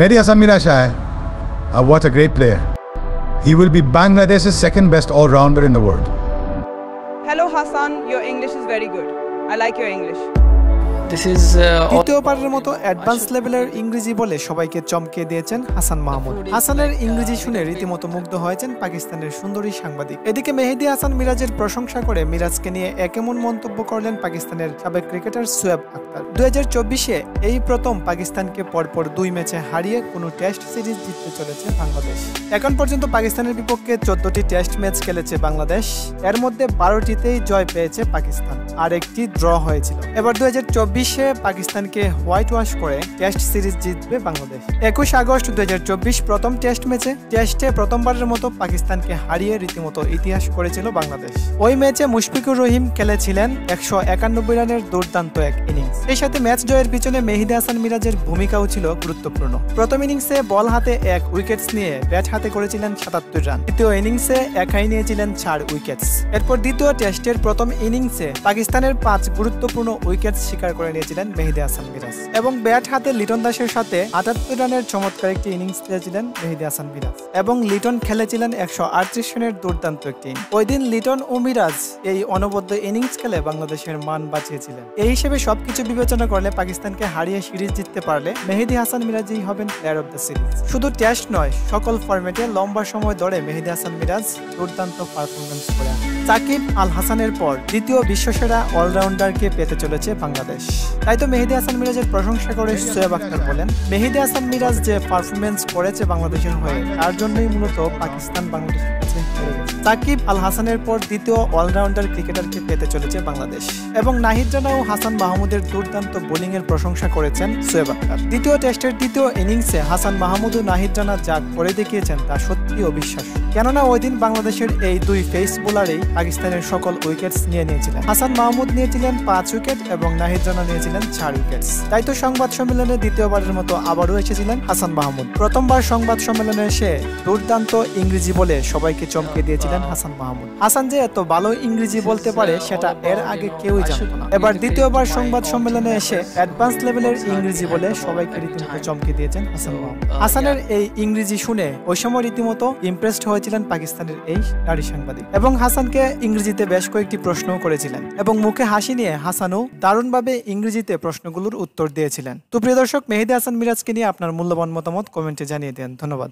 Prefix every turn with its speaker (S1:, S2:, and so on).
S1: Mehdi Hasan Miraj hai, what a great player. He will be Bangladesh's second best all-rounder in the world.
S2: Hello Hassan, your English is very good. I like your English.
S3: দ্বিতীয়বারের মতো advance লেভেলের ইংরেজি বলে সবাইকে চমকে দিয়েছেন হাসান মাহমুদ। হাসানের ইংরেজি শুনে রীতিমতো মুগ্ধ হয়েছেন পাকিস্তানের সুন্দরী সাংবাদিক। এদিকে মেহেদী হাসান মিরাজের প্রশংসা করে মিরাজকে নিয়ে এমন মন্তব্য করলেন পাকিস্তানের সাবেক ক্রিকেটার শোয়েব আখতার। 2024-এ এই প্রথম পাকিস্তানকে পরপর 2 ম্যাচে হারিয়ে কোনো টেস্ট সিরিজ জিততে চলেছে বাংলাদেশ। এখন পর্যন্ত পাকিস্তানের বিপক্ষে 14টি টেস্ট ম্যাচ খেলেছে বাংলাদেশ, এর মধ্যে 12টিতেই জয় পেয়েছে পাকিস্তান, আর একটি ড্র হয়েছিল। এবার 2024-এ পাকিস্তানকে হোয়াইট ওয়াশ করে টেস্ট সিরিজ জিতবে বাংলাদেশ। 21 আগস্ট 2024 প্রথম টেস্ট ম্যাচে টেস্টে প্রথমবারের মতো পাকিস্তানকে হারিয়ে রীতিমতো ইতিহাস করেছিল বাংলাদেশ। ওই ম্যাচে মুশফিকুর রহিম খেলেছিলেন 191 রানের দুর্দান্ত এক ইনিংস। এই সাথে ম্যাচ জয়ের পিছনে মেহেদী হাসান মিরাজের ভূমিকাও ছিল গুরুত্বপূর্ণ। প্রথম ইনিংসে বল হাতে 1 উইকেটস নিয়ে ব্যাট হাতে করেছিলেন 77 রান। দ্বিতীয় ইনিংসে একাই নিয়েছিলেন 4 উইকেটস। এরপর দ্বিতীয় টেস্টের প্রথম ইনিংসে পাকিস্তানের 5 গুরুত্বপূর্ণ উইকেটস শিকার করে নিয়েছিলেন মেহেদী হাসান মিরাজ এবং ব্যাট হাতে লিটন দাসের সাথে 78 রানের চমৎকার একটি ইনিংস খেলেছিলেন মেহেদী হাসান মিরাজ এবং লিটন খেলেছিলেন 138 রানের দুর্দান্ত একটি। ওই দিন লিটন ও মিরাজ এই অনবদ্য ইনিংস খেলে বাংলাদেশের মান বাঁচিয়েছিলেন। এই হিসেবে সবকিছু বিবেচনা করলে পাকিস্তানকে হারিয়ে সিরিজ জিততে পারলে মেহেদী হাসান মিরাজই হবেন প্লেয়ার অফ দ্য সিরিজ। শুধু টেস্ট নয়, সকল ফরম্যাটে লম্বা সময় ধরে মেহেদী হাসান মিরাজ দুর্দান্ত পারফরমেন্স করে। সাকিব আল হাসানের পর দ্বিতীয় বিশ্বসেরা অলরাউন্ডারকে পেতে চলেছে বাংলাদেশ। তাই তো মেহেদী হাসান মিরাজের প্রশংসা করে শোয়েব আখতার বলেন, মেহেদী হাসান মিরাজ যে পারফরমেন্স করেছে বাংলাদেশের হয়ে, তার জন্যই মূলত পাকিস্তান বাংলাদেশের কাছে হেরে গেছে। সাকিব আল হাসানের পর দ্বিতীয় অলরাউন্ডার ক্রিকেটারকে পেতে চলেছে বাংলাদেশ এবং নাহিদ রানা ও হাসান মাহমুদের দুর্দান্ত বোলিং এর প্রশংসা করেছেন শোয়েব আখতার। দ্বিতীয় টেস্টের দ্বিতীয় ইনিংসে হাসান মাহমুদ ও নাহিদ রানা যা করে দেখিয়েছেন তা সত্যি অবিশ্বাস্য। কেননা ওই দিন বাংলাদেশের এই 2 পেস বোলারই পাকিস্তানের সকল উইকেটস নিয়েছিলেন। হাসান মাহমুদ নিয়েছিলেন 5 উইকেট এবং নাহিদ রানা নিয়েছিলেন 4 উইকেটস। তাই তো সংবাদ সম্মেলনে দ্বিতীয়বারের মতো আবারও এসেছিলেন হাসান মাহমুদ। প্রথমবার সংবাদ সম্মেলনে এসে দুর্দান্ত ইংরেজি বলে সবাইকে চমকে দিয়েছিলেন হাসান মাহমুদ। হাসান যে এত ভালো ইংরেজি বলতে পারে সেটা এর আগে কেউই জানত না। এবার দ্বিতীয়বার সংবাদ সম্মেলনে এসে অ্যাডভান্স লেভেলের ইংরেজি বলে সবাইকে রীতিমতো চমকে দিয়েছেন হাসান মাহমুদ। হাসানের এই ইংরেজি শুনে ওই সময় রীতিমতো ইমপ্রেসড হয়েছিলেন পাকিস্তানের এই নারী সাংবাদিক এবং হাসানকে ইংরেজিতে বেশ কয়েকটি প্রশ্নও করেছিলেন এবং মুখে হাসি নিয়ে হাসানও দারুণভাবে ইংরেজিতে প্রশ্নগুলোর উত্তর দিয়েছিলেন। তো প্রিয় দর্শক, মেহেদী হাসান মিরাজকে নিয়ে আপনার মূল্যবান মতামত কমেন্টে জানিয়ে দেন। ধন্যবাদ।